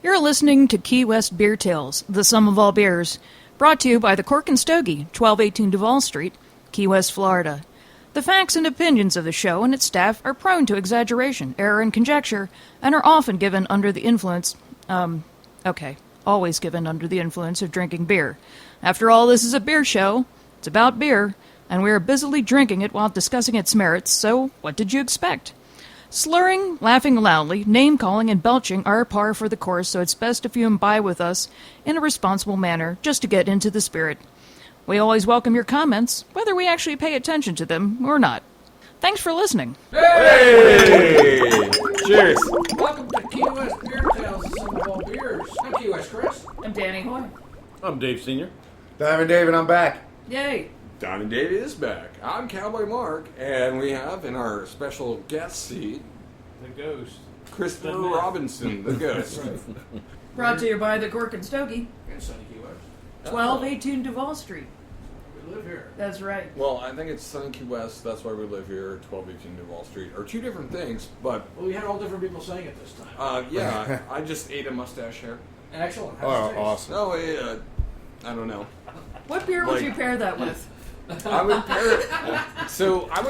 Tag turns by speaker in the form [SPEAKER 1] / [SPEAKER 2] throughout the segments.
[SPEAKER 1] You're listening to Key West Beer Tales, the sum of all beers, brought to you by the Cork and Stogie, 1218 Duval Street, Key West, Florida. The facts and opinions of the show and its staff are prone to exaggeration, error, and conjecture, and are often given under the influence, always given under the influence of drinking beer. After all, this is a beer show. It's about beer, and we are busily drinking it while discussing its merits, so what did you expect? Slurring, laughing loudly, name-calling, and belching are par for the course, so it's best if you imbibe with us in a responsible manner, just to get into the spirit. We always welcome your comments, whether we actually pay attention to them or not. Thanks for listening.
[SPEAKER 2] Hey! Cheers.
[SPEAKER 3] Welcome to Key West Beer Tales, the sum of all beers. I'm Key West Chris.
[SPEAKER 1] I'm Danny Hoy.
[SPEAKER 4] I'm Dave Sr.
[SPEAKER 2] Diamond Dave, and I'm back.
[SPEAKER 1] Yay!
[SPEAKER 5] Donnie Dave is back. I'm Cowboy Mark, and we have in our special guest seat
[SPEAKER 3] The Ghost.
[SPEAKER 5] Christopher Robinson, the ghost.
[SPEAKER 1] Brought to you by the Cork and Stogie,
[SPEAKER 3] In sunny Key West.
[SPEAKER 1] 1218 Duval Street.
[SPEAKER 3] We live here.
[SPEAKER 1] That's right.
[SPEAKER 5] Well, I think it's Sunny Key West. That's why we live here, 1218 Duval Street. Are two different things, but
[SPEAKER 3] Well, we had all different people saying it this time.
[SPEAKER 5] yeah, I just ate a mustache hair.
[SPEAKER 3] Excellent.
[SPEAKER 2] Oh,
[SPEAKER 3] How's it taste?
[SPEAKER 2] awesome.
[SPEAKER 5] No, I don't know.
[SPEAKER 1] What beer would
[SPEAKER 5] Like-
[SPEAKER 1] you pair that with?
[SPEAKER 5] I would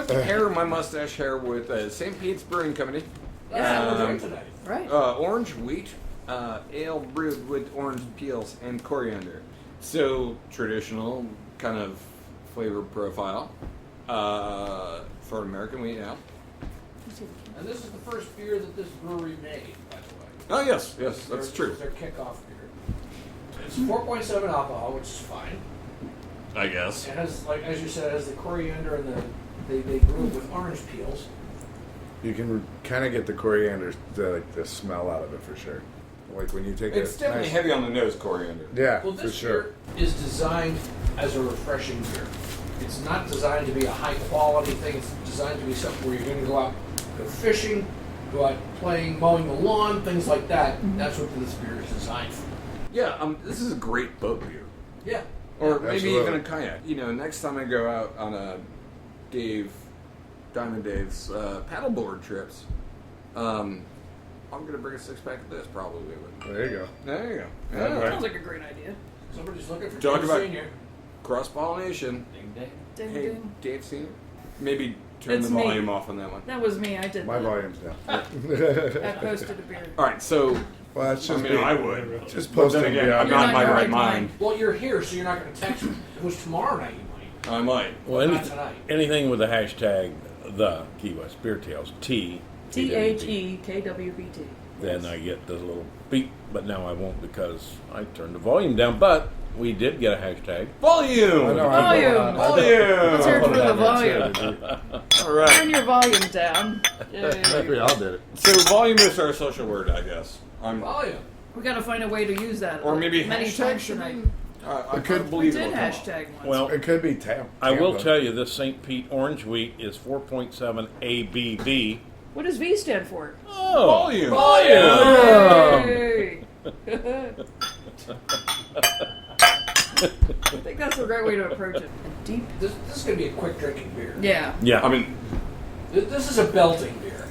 [SPEAKER 5] pair my mustache hair with St. Pete's Brewing Company.
[SPEAKER 3] That's what we're doing tonight.
[SPEAKER 1] Right.
[SPEAKER 5] Orange wheat ale brewed with orange peels and coriander. So traditional kind of flavor profile for an American wheat ale.
[SPEAKER 3] And this is the first beer that this brewery made, by the way.
[SPEAKER 5] Oh yes, that's
[SPEAKER 3] It's
[SPEAKER 5] true.
[SPEAKER 3] their kickoff beer. It's 4.7 alcohol, which is fine.
[SPEAKER 5] I guess.
[SPEAKER 3] It has, like as you said, it has the coriander and they brew it with orange peels.
[SPEAKER 2] You can kind of get the coriander, the smell out of it for sure. Like when you take
[SPEAKER 5] It's
[SPEAKER 2] a
[SPEAKER 5] definitely
[SPEAKER 2] nice-
[SPEAKER 5] heavy on the nose, coriander.
[SPEAKER 2] Yeah,
[SPEAKER 3] Well,
[SPEAKER 2] for
[SPEAKER 3] this
[SPEAKER 2] sure.
[SPEAKER 3] beer is designed as a refreshing beer. It's not designed to be a high quality thing. It's designed to be something where you're going to go out, go fishing, go out playing, mowing the lawn, things like that. That's what this beer is designed for.
[SPEAKER 5] Yeah, this is a great boat beer.
[SPEAKER 3] Yeah.
[SPEAKER 5] Or maybe
[SPEAKER 2] Absolutely.
[SPEAKER 5] even a kayak. You know, next time I go out on a Diamond Dave's paddleboard trips, I'm going to bring a six-pack of this probably with me.
[SPEAKER 2] There you go.
[SPEAKER 5] There you go.
[SPEAKER 2] Yeah.
[SPEAKER 5] Yeah.
[SPEAKER 1] Sounds like a great idea.
[SPEAKER 3] Somebody's looking for
[SPEAKER 5] Talk
[SPEAKER 3] Dave
[SPEAKER 5] about-
[SPEAKER 3] Senior.
[SPEAKER 5] Cross-pollination.
[SPEAKER 3] Ding ding.
[SPEAKER 1] Ding,
[SPEAKER 5] Hey,
[SPEAKER 1] ding.
[SPEAKER 5] Dave Senior? Maybe turn
[SPEAKER 1] It's
[SPEAKER 5] the
[SPEAKER 1] me.
[SPEAKER 5] volume off on that one.
[SPEAKER 1] That was me. I did
[SPEAKER 2] My
[SPEAKER 1] that.
[SPEAKER 2] volume's down.
[SPEAKER 1] I posted a beer.
[SPEAKER 5] All right, so
[SPEAKER 2] Well, that's
[SPEAKER 5] I
[SPEAKER 2] just
[SPEAKER 5] mean,
[SPEAKER 2] being-
[SPEAKER 5] I would.
[SPEAKER 2] Just
[SPEAKER 5] But then
[SPEAKER 2] posting.
[SPEAKER 5] again,
[SPEAKER 2] Yeah,
[SPEAKER 5] I'm
[SPEAKER 1] You're
[SPEAKER 5] not in
[SPEAKER 1] not
[SPEAKER 5] my
[SPEAKER 1] in your
[SPEAKER 5] right
[SPEAKER 1] right
[SPEAKER 5] mind.
[SPEAKER 3] Well, you're here, so you're not going to text me. If it was tomorrow night, you might.
[SPEAKER 5] I might.
[SPEAKER 4] Well,
[SPEAKER 3] Not tonight.
[SPEAKER 4] anything with the hashtag the Key West Beer Tales,
[SPEAKER 1] THEKWBT.
[SPEAKER 4] then I get the little beep, but now I won't because I turned the volume down. But we did get a hashtag.
[SPEAKER 5] Volume!
[SPEAKER 2] I know,
[SPEAKER 1] Volume! Let's hear it
[SPEAKER 5] Volume!
[SPEAKER 1] for the volume.
[SPEAKER 5] All right.
[SPEAKER 1] Turn your volume down.
[SPEAKER 2] We all did it.
[SPEAKER 5] So volume is our social word, I guess.
[SPEAKER 3] Volume.
[SPEAKER 1] We got to find a way to use that.
[SPEAKER 5] Or maybe
[SPEAKER 1] many
[SPEAKER 5] hashtag
[SPEAKER 1] times
[SPEAKER 5] should
[SPEAKER 1] tonight.
[SPEAKER 5] be. I
[SPEAKER 2] It could-
[SPEAKER 5] could
[SPEAKER 1] We
[SPEAKER 5] believe
[SPEAKER 1] did
[SPEAKER 5] it'll come up.
[SPEAKER 1] hashtag once.
[SPEAKER 4] Well,
[SPEAKER 2] It could be
[SPEAKER 4] I will
[SPEAKER 2] Tampa.
[SPEAKER 4] tell you this St. Pete orange wheat is 4.7 ABV.
[SPEAKER 1] What does V stand for?
[SPEAKER 4] Oh,
[SPEAKER 5] Volume!
[SPEAKER 1] Hey! I think that's the right way to approach it. Deep.
[SPEAKER 3] This is going to be a quick drinking beer.
[SPEAKER 1] Yeah.
[SPEAKER 4] yeah.
[SPEAKER 5] I mean,
[SPEAKER 3] This is a belting beer.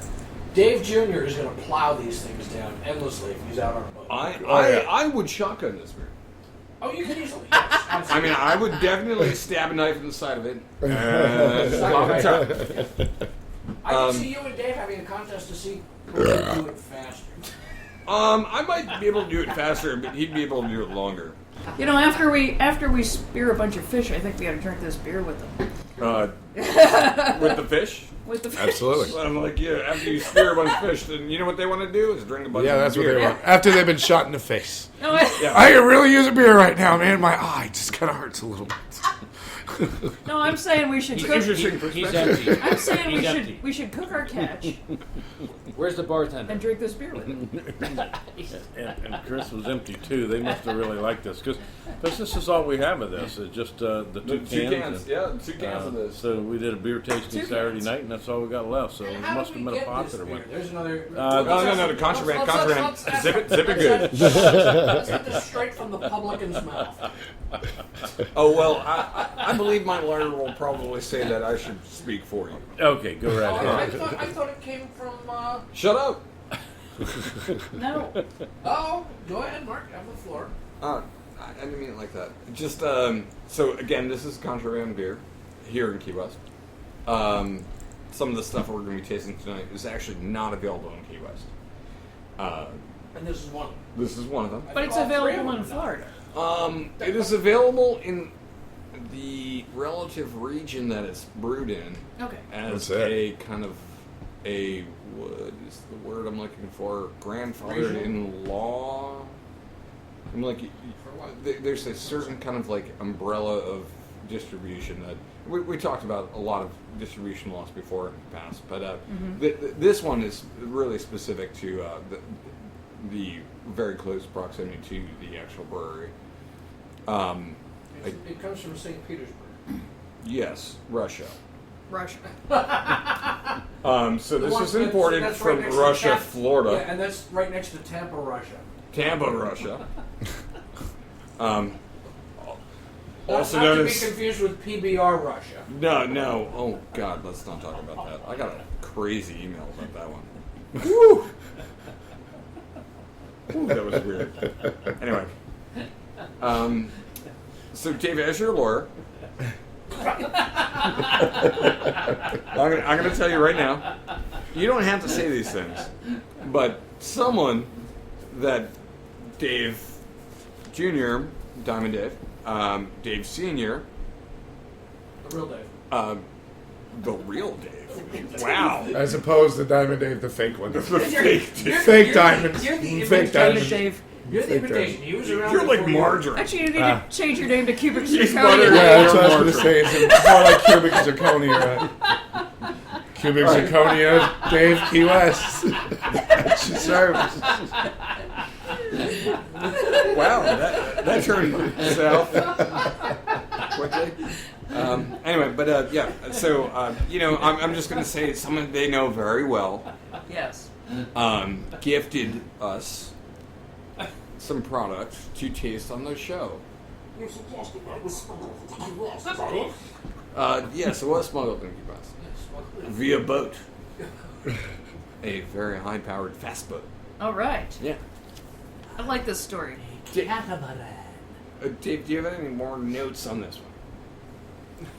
[SPEAKER 3] Dave Jr. is going to plow these things down endlessly if he's out on a boat.
[SPEAKER 5] I would shotgun this beer.
[SPEAKER 3] Oh, you can easily. Yes,
[SPEAKER 5] I
[SPEAKER 3] absolutely.
[SPEAKER 5] mean, I would definitely stab a knife in the side of it.
[SPEAKER 3] I can see you and Dave having a contest to see who can do it faster.
[SPEAKER 5] I might be able to do it faster, but he'd be able to do it longer.
[SPEAKER 1] You know, after we spear a bunch of fish, I think we got to drink this beer with them.
[SPEAKER 5] With the fish?
[SPEAKER 1] With the fish.
[SPEAKER 2] Absolutely.
[SPEAKER 5] I'm like, yeah, after you spear a bunch of fish, then you know what they want to do is drink a bunch
[SPEAKER 2] Yeah,
[SPEAKER 5] of
[SPEAKER 2] that's what
[SPEAKER 5] beer.
[SPEAKER 2] they want. After they've been shot in the face.
[SPEAKER 1] No,
[SPEAKER 2] I could really use a beer right now, man. My eye just kind of hurts a little bit.
[SPEAKER 1] no, I'm saying we should cook.
[SPEAKER 5] Interesting
[SPEAKER 6] He's
[SPEAKER 5] perspective.
[SPEAKER 6] empty.
[SPEAKER 1] I'm saying
[SPEAKER 6] He's empty.
[SPEAKER 1] we should cook our catch
[SPEAKER 6] Where's the bartender?
[SPEAKER 1] and drink this beer with it.
[SPEAKER 4] and Chris was empty too. They must have really liked this because this is all we have of this. It's just the two
[SPEAKER 5] The two
[SPEAKER 4] cans.
[SPEAKER 5] cans, yeah, 2 cans of this.
[SPEAKER 4] So we did a beer tasting
[SPEAKER 1] Two
[SPEAKER 4] Saturday
[SPEAKER 1] cans.
[SPEAKER 4] night, and that's all we got left. So
[SPEAKER 3] And
[SPEAKER 4] it
[SPEAKER 3] how
[SPEAKER 4] must
[SPEAKER 3] did
[SPEAKER 4] have
[SPEAKER 3] we
[SPEAKER 4] been a
[SPEAKER 3] get this
[SPEAKER 4] popular
[SPEAKER 3] beer?
[SPEAKER 4] one.
[SPEAKER 3] There's another.
[SPEAKER 5] No, the contraband. Zip it good.
[SPEAKER 3] Let's get this straight from the publican's mouth.
[SPEAKER 5] Oh, well, I believe my lawyer will probably say that I should speak for you.
[SPEAKER 4] Okay, go right
[SPEAKER 3] Oh,
[SPEAKER 4] ahead.
[SPEAKER 3] I thought it came from.
[SPEAKER 5] Shut up.
[SPEAKER 1] No.
[SPEAKER 3] Oh, go ahead, Mark. Have the floor.
[SPEAKER 5] I didn't mean it like that. Just so again, this is contraband beer here in Key West. Some of the stuff we're going to be tasting tonight is actually not available in Key West.
[SPEAKER 3] And this is one.
[SPEAKER 5] This is one of them.
[SPEAKER 1] But it's available in Florida.
[SPEAKER 5] It is available in the relative region that it's brewed in
[SPEAKER 1] Okay.
[SPEAKER 5] as
[SPEAKER 2] What's that?
[SPEAKER 5] a kind of a, what is the word I'm looking for? Grandfather-in-law? I'm like, there's a certain kind of like umbrella of distribution that we talked about a lot of distribution laws before in the past, but this one is really specific to the very close proximity to the actual brewery.
[SPEAKER 3] It comes from St. Petersburg.
[SPEAKER 5] Yes, Russia.
[SPEAKER 1] Russia.
[SPEAKER 5] So this is imported
[SPEAKER 3] that's
[SPEAKER 5] from
[SPEAKER 3] right next to
[SPEAKER 5] Russia, Florida.
[SPEAKER 3] Yeah, and that's right next to Tampa, Russia.
[SPEAKER 5] Tampa, Russia. Also
[SPEAKER 3] not
[SPEAKER 5] known
[SPEAKER 3] to be
[SPEAKER 5] as
[SPEAKER 3] confused with PBR Russia.
[SPEAKER 5] no. Oh God, let's not talk about that. I got a crazy email about that one. Woo! Ooh, that was weird. Anyway, so Dave, as your lawyer, I'm going to tell you right now, you don't have to say these things, but someone that Dave Jr., Diamond Dave, Dave Sr.,
[SPEAKER 3] The real Dave.
[SPEAKER 5] the real Dave. Wow.
[SPEAKER 2] As opposed to Diamond Dave, the fake one.
[SPEAKER 5] The fake Dave.
[SPEAKER 2] Fake diamonds.
[SPEAKER 3] You're the
[SPEAKER 2] Fake
[SPEAKER 1] Diamond
[SPEAKER 2] diamonds.
[SPEAKER 1] Dave.
[SPEAKER 3] You're the imitation. He was around.
[SPEAKER 5] You're like
[SPEAKER 3] before you were.
[SPEAKER 5] margarine.
[SPEAKER 1] Actually, you need to change your name to Cubic
[SPEAKER 5] He's
[SPEAKER 1] Zirconia.
[SPEAKER 5] butter.
[SPEAKER 2] Yeah, that's what I was going to say. It's more like cubic zirconia. Cubic zirconia, Dave Key West. That's your service.
[SPEAKER 5] Wow, that turned south quickly. Anyway, but yeah, so I'm just going to say someone they know very well
[SPEAKER 1] Yes.
[SPEAKER 5] gifted us some product to taste on the show. Yes, it was smuggled in Key West via boat, a very high-powered fast boat.
[SPEAKER 1] All right.
[SPEAKER 5] Yeah.
[SPEAKER 1] I like this story.
[SPEAKER 5] Dave, do you have any more notes on this one?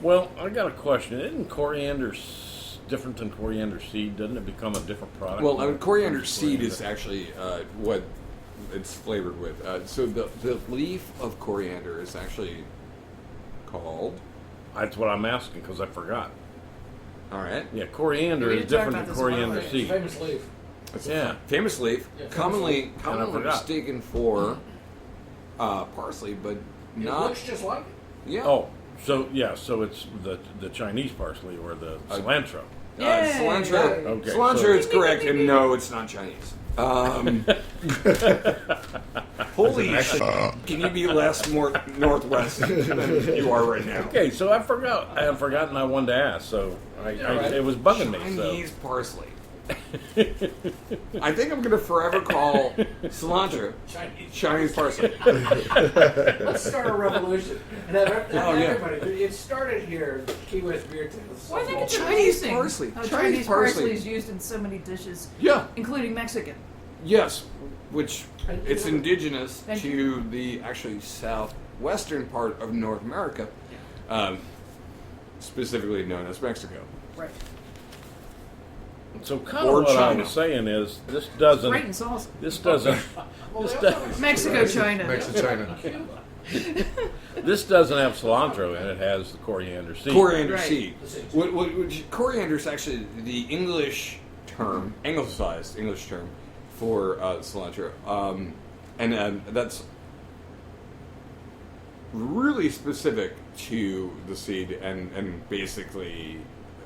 [SPEAKER 4] Well, I got a question. Isn't coriander different than coriander seed? Doesn't it become a different product?
[SPEAKER 5] Well, coriander seed is actually what it's flavored with. So the leaf of coriander is actually called.
[SPEAKER 4] That's what I'm asking because I forgot.
[SPEAKER 5] All right.
[SPEAKER 4] Yeah, coriander
[SPEAKER 1] We
[SPEAKER 4] is
[SPEAKER 1] didn't talk
[SPEAKER 4] different
[SPEAKER 1] about
[SPEAKER 4] than
[SPEAKER 1] this one
[SPEAKER 4] coriander
[SPEAKER 1] earlier.
[SPEAKER 4] seed.
[SPEAKER 3] Famous leaf.
[SPEAKER 4] Yeah.
[SPEAKER 5] Famous leaf,
[SPEAKER 3] Yeah, famous
[SPEAKER 5] commonly
[SPEAKER 3] leaf.
[SPEAKER 5] commonly
[SPEAKER 4] forgot.
[SPEAKER 5] mistaken for parsley, but
[SPEAKER 3] It
[SPEAKER 5] not.
[SPEAKER 3] looks just like it.
[SPEAKER 5] Yeah.
[SPEAKER 4] Oh, so it's the Chinese parsley or the cilantro.
[SPEAKER 1] Yay.
[SPEAKER 5] Cilantro.
[SPEAKER 4] Okay,
[SPEAKER 5] Cilantro
[SPEAKER 4] so-
[SPEAKER 5] is correct, and no, it's not Chinese. Holy shit! Can you be less more northwest than you are right now?
[SPEAKER 4] Okay, so I forgot. I had forgotten I wanted to ask. So it was bugging me.
[SPEAKER 5] Chinese parsley. I think I'm going to forever call cilantro Chinese parsley.
[SPEAKER 3] Let's start a revolution. And have
[SPEAKER 5] Oh, yeah.
[SPEAKER 3] everybody. It started here, Key West Beer Tales.
[SPEAKER 1] Well, I think it's
[SPEAKER 5] Chinese
[SPEAKER 1] amazing
[SPEAKER 5] parsley.
[SPEAKER 1] how
[SPEAKER 5] Chinese
[SPEAKER 1] Chinese
[SPEAKER 5] parsley.
[SPEAKER 1] parsley is used in so many dishes,
[SPEAKER 5] Yeah.
[SPEAKER 1] including Mexican.
[SPEAKER 5] Yes, which
[SPEAKER 3] And
[SPEAKER 5] it's
[SPEAKER 3] you know-
[SPEAKER 5] indigenous
[SPEAKER 1] Thank
[SPEAKER 5] to the actually southwestern part of North America, specifically known as Mexico.
[SPEAKER 1] Right.
[SPEAKER 4] So kind
[SPEAKER 5] Or
[SPEAKER 4] of what I
[SPEAKER 5] China.
[SPEAKER 4] was saying is this
[SPEAKER 1] Great
[SPEAKER 4] doesn't.
[SPEAKER 1] and salsa.
[SPEAKER 4] This doesn't.
[SPEAKER 3] Well,
[SPEAKER 4] This
[SPEAKER 3] they
[SPEAKER 4] does-
[SPEAKER 3] also have
[SPEAKER 1] Mexico, China.
[SPEAKER 2] Mexico, China.
[SPEAKER 3] Cuba.
[SPEAKER 4] This doesn't have cilantro in it. It has the coriander seed.
[SPEAKER 5] Coriander
[SPEAKER 1] Right.
[SPEAKER 5] seed.
[SPEAKER 3] The seeds.
[SPEAKER 5] Which coriander is actually the English term, anglicized English term for cilantro, and that's really specific to the seed, and basically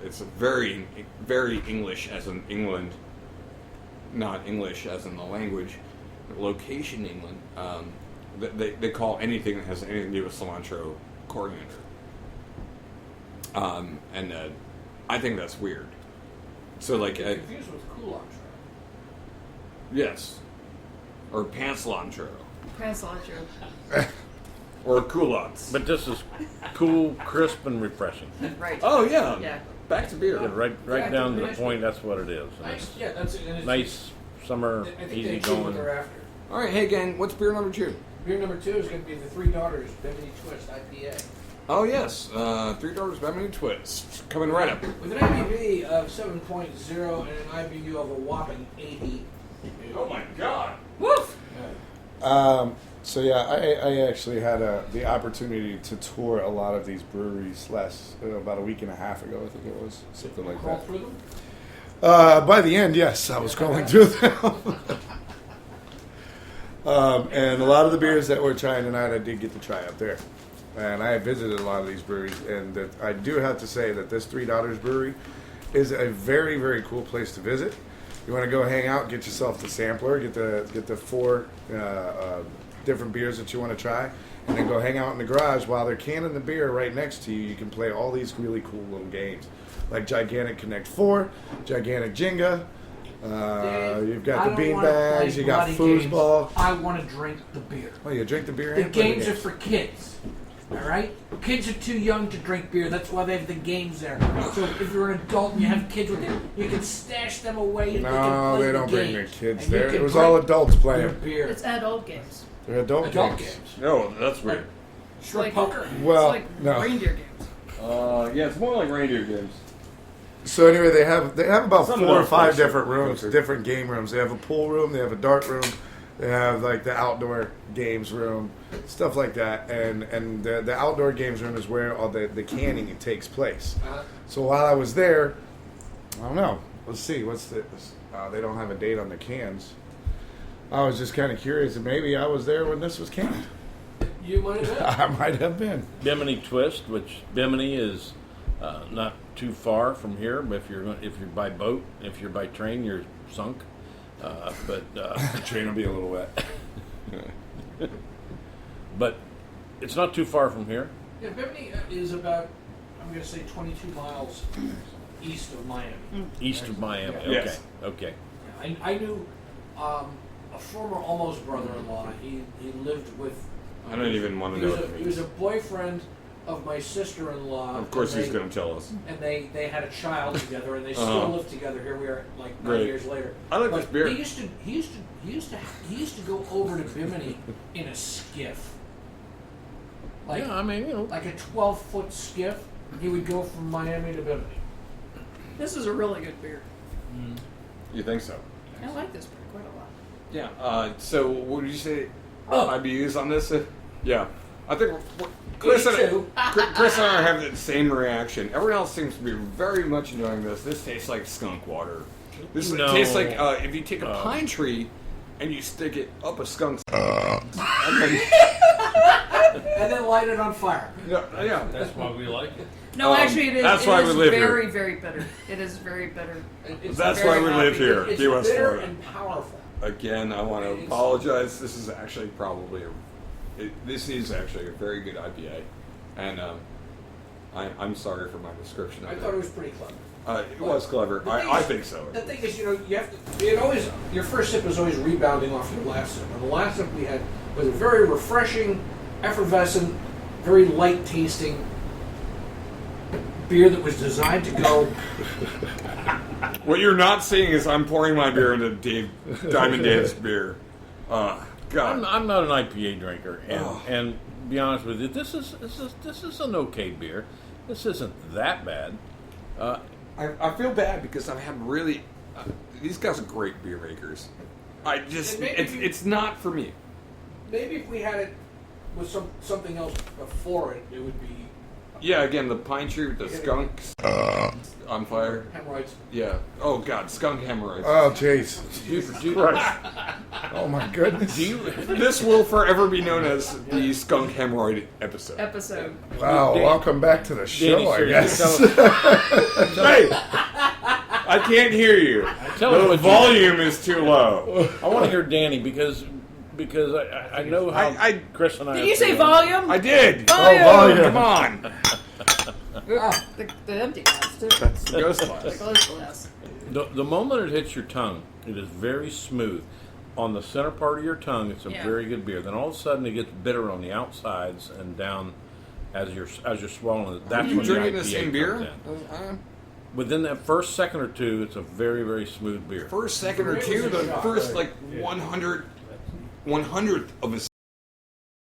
[SPEAKER 5] it's a very very English as in England, not English as in the language, location England. They call anything that has anything to do with cilantro coriander. And I think that's weird. So like,
[SPEAKER 3] Get confused with Kulak.
[SPEAKER 5] yes, or pancilantro,
[SPEAKER 1] Cilantro.
[SPEAKER 5] or culottes.
[SPEAKER 4] But this is cool, crisp, and refreshing.
[SPEAKER 1] Right.
[SPEAKER 5] Oh yeah,
[SPEAKER 1] Yeah.
[SPEAKER 5] Back to beer.
[SPEAKER 4] Yeah, right down to the point. That's what it is. And
[SPEAKER 3] Nice.
[SPEAKER 4] it's
[SPEAKER 3] Yeah, that's it. And it's
[SPEAKER 4] nice, some are
[SPEAKER 3] I think
[SPEAKER 4] easy
[SPEAKER 3] they achieve what
[SPEAKER 4] going.
[SPEAKER 3] they're after.
[SPEAKER 5] All right, hey gang, what's beer number 2?
[SPEAKER 3] Beer number 2 is going to be the Three Daughters Bimini Twist IPA.
[SPEAKER 5] Oh yes, $3 Bimini Twist coming right up.
[SPEAKER 3] With an ABV of 7.0 and an IBU of a whopping 80.
[SPEAKER 5] Oh my God!
[SPEAKER 3] Woof!
[SPEAKER 2] So yeah, I actually had the opportunity to tour a lot of these breweries about a week and a half ago, I think it was, something like
[SPEAKER 3] Crawl
[SPEAKER 2] that.
[SPEAKER 3] through them?
[SPEAKER 2] By the end, yes, I was going through them. And a lot of the beers that we're trying tonight, I did get to try up there. And I visited a lot of these breweries, and I do have to say that this $3 brewery is a very, very cool place to visit. You want to go hang out, get yourself the sampler, get the 4 different beers that you want to try, and then go hang out in the garage while they're canning the beer right next to you. You can play all these really cool little games, like Gigantic Connect 4, Gigantic Jenga. You've got the bean bags. You got foosball.
[SPEAKER 3] I want to drink the beer.
[SPEAKER 2] Oh, you drink the beer.
[SPEAKER 3] The
[SPEAKER 2] and play
[SPEAKER 3] games are for kids. All right? Kids are too young to drink beer. That's why they have the games there. So if you're an adult and you have kids with you, you can stash them away and they can
[SPEAKER 2] No,
[SPEAKER 3] play
[SPEAKER 2] they
[SPEAKER 3] the
[SPEAKER 2] don't bring their
[SPEAKER 3] games.
[SPEAKER 2] kids
[SPEAKER 3] And you
[SPEAKER 2] there.
[SPEAKER 3] can
[SPEAKER 2] It was
[SPEAKER 3] drink
[SPEAKER 2] all adults
[SPEAKER 3] their
[SPEAKER 2] playing.
[SPEAKER 3] beer.
[SPEAKER 1] It's adult games.
[SPEAKER 2] They're adult
[SPEAKER 3] Adult
[SPEAKER 2] games.
[SPEAKER 3] games.
[SPEAKER 5] Oh, that's weird.
[SPEAKER 3] Shrimp
[SPEAKER 1] Like-
[SPEAKER 3] poker.
[SPEAKER 2] Well,
[SPEAKER 1] it's like
[SPEAKER 2] no.
[SPEAKER 1] reindeer games.
[SPEAKER 5] Yeah, it's more like reindeer games.
[SPEAKER 2] So anyway, they have about
[SPEAKER 5] Some
[SPEAKER 2] 4 or
[SPEAKER 5] of
[SPEAKER 2] 5
[SPEAKER 5] those
[SPEAKER 2] different rooms,
[SPEAKER 5] poker.
[SPEAKER 2] different game rooms. They have a pool room, they have a dart room, they have like the outdoor games room, stuff like that. And the outdoor games room is where all the canning takes place. So while I was there, I don't know. Let's see, what's this? They don't have a date on the cans. I was just kind of curious, and maybe I was there when this was canned.
[SPEAKER 3] You might have been.
[SPEAKER 2] I might have been.
[SPEAKER 4] Bimini Twist, which Bimini is not too far from here. But if you're by boat, if you're by train, you're sunk. But
[SPEAKER 2] The train will be a little wet.
[SPEAKER 4] but it's not too far from here.
[SPEAKER 3] Yeah, Bimini is about, I'm going to say, 22 miles east of Miami.
[SPEAKER 4] East of Miami.
[SPEAKER 3] Yeah.
[SPEAKER 4] Okay.
[SPEAKER 5] Yes.
[SPEAKER 4] Okay.
[SPEAKER 3] I knew a former almost brother-in-law. He lived with.
[SPEAKER 5] I don't even want to
[SPEAKER 3] He
[SPEAKER 5] know
[SPEAKER 3] was,
[SPEAKER 5] what
[SPEAKER 3] a,
[SPEAKER 5] it
[SPEAKER 3] he was
[SPEAKER 5] means.
[SPEAKER 3] a boyfriend of my sister-in-law.
[SPEAKER 5] Of course,
[SPEAKER 3] and
[SPEAKER 5] he's going to tell us.
[SPEAKER 3] And they had a child together, and they
[SPEAKER 5] Uh-huh.
[SPEAKER 3] still live together. Here we are, like 9
[SPEAKER 5] Great.
[SPEAKER 3] years later.
[SPEAKER 5] I like
[SPEAKER 3] But
[SPEAKER 5] this beer.
[SPEAKER 3] He used to go over to Bimini in a skiff. Like
[SPEAKER 4] Yeah, I mean,
[SPEAKER 3] like a 12-foot skiff. He would go from Miami to Bimini.
[SPEAKER 1] This is a really good beer.
[SPEAKER 5] You think so?
[SPEAKER 1] I like this beer quite a lot.
[SPEAKER 5] Yeah. So, what did you say?
[SPEAKER 3] Oh.
[SPEAKER 5] IBUs on this? Yeah. I think Chris and
[SPEAKER 3] 82.
[SPEAKER 5] Chris and I have the same reaction. Everyone else seems to be very much enjoying this. This tastes like skunk water. This
[SPEAKER 4] No.
[SPEAKER 5] tastes like if you take a pine tree and you stick it up a skunk's and then,
[SPEAKER 3] And then light it on fire.
[SPEAKER 5] yeah.
[SPEAKER 6] That's why we like it.
[SPEAKER 1] No, actually, it is.
[SPEAKER 5] that's
[SPEAKER 1] it
[SPEAKER 5] why
[SPEAKER 1] is
[SPEAKER 5] we live here.
[SPEAKER 1] very, very bitter. It is very bitter.
[SPEAKER 3] It's
[SPEAKER 5] That's
[SPEAKER 3] very
[SPEAKER 5] why we
[SPEAKER 3] happy.
[SPEAKER 5] live here,
[SPEAKER 3] It's
[SPEAKER 5] Key West,
[SPEAKER 3] bitter
[SPEAKER 5] Florida.
[SPEAKER 3] and powerful.
[SPEAKER 5] Again, I want to
[SPEAKER 3] It's-
[SPEAKER 5] apologize. This is actually probably this is actually a very good IPA, and I'm sorry for my description of
[SPEAKER 3] I
[SPEAKER 5] it.
[SPEAKER 3] thought it was pretty clever.
[SPEAKER 5] It was clever.
[SPEAKER 3] The thing
[SPEAKER 5] I
[SPEAKER 3] is-
[SPEAKER 5] think so.
[SPEAKER 3] The thing is, you have to. It always your first sip is always rebounding off your last sip, and the last sip we had was a very refreshing, effervescent, very light tasting beer that was designed to go.
[SPEAKER 5] What you're not seeing is I'm pouring my beer into Diamond Dave's beer. God.
[SPEAKER 4] I'm not an IPA drinker, and
[SPEAKER 5] Oh.
[SPEAKER 4] and to be honest with you, this is an okay beer. This isn't that bad.
[SPEAKER 5] I feel bad because I've had really. These guys are great beer makers. I just
[SPEAKER 3] And maybe
[SPEAKER 5] it's not for me.
[SPEAKER 3] Maybe if we had it with something else before it, it would be
[SPEAKER 5] Yeah, again, the pine tree with the skunks on fire.
[SPEAKER 3] hemorrhoids.
[SPEAKER 5] Yeah. Oh God, skunk hemorrhoids.
[SPEAKER 2] Oh, jeez.
[SPEAKER 5] Christ.
[SPEAKER 2] Oh, my goodness.
[SPEAKER 5] This will forever be known as the skunk hemorrhoid episode.
[SPEAKER 2] Wow,
[SPEAKER 4] Dan-
[SPEAKER 2] welcome back to the show,
[SPEAKER 4] Danny,
[SPEAKER 2] I
[SPEAKER 4] sir,
[SPEAKER 2] guess.
[SPEAKER 5] Hey, I can't hear you.
[SPEAKER 4] Tell us
[SPEAKER 5] The
[SPEAKER 4] what
[SPEAKER 5] volume is too low.
[SPEAKER 4] I want to hear Danny because I know how
[SPEAKER 5] I-
[SPEAKER 4] Chris and I.
[SPEAKER 1] Did you say volume?
[SPEAKER 5] I did.
[SPEAKER 1] Volume!
[SPEAKER 2] volume.
[SPEAKER 5] Come on.
[SPEAKER 1] The empty glass, too.
[SPEAKER 5] That's the ghost glass.
[SPEAKER 1] Close glass.
[SPEAKER 4] The moment it hits your tongue, it is very smooth. On the center part of your tongue, it's a
[SPEAKER 1] Yeah.
[SPEAKER 4] very good beer. Then all of a sudden, it gets bitter on the outsides and down as you're swallowing it. That's
[SPEAKER 5] Are you
[SPEAKER 4] when
[SPEAKER 5] drinking
[SPEAKER 4] the
[SPEAKER 5] the
[SPEAKER 4] IPA
[SPEAKER 5] same beer?
[SPEAKER 4] comes in. within that first second or two, it's a very, very smooth beer.
[SPEAKER 5] First, second, or
[SPEAKER 3] It was
[SPEAKER 5] two,
[SPEAKER 3] a
[SPEAKER 5] the
[SPEAKER 3] shock.
[SPEAKER 5] first like 100th of a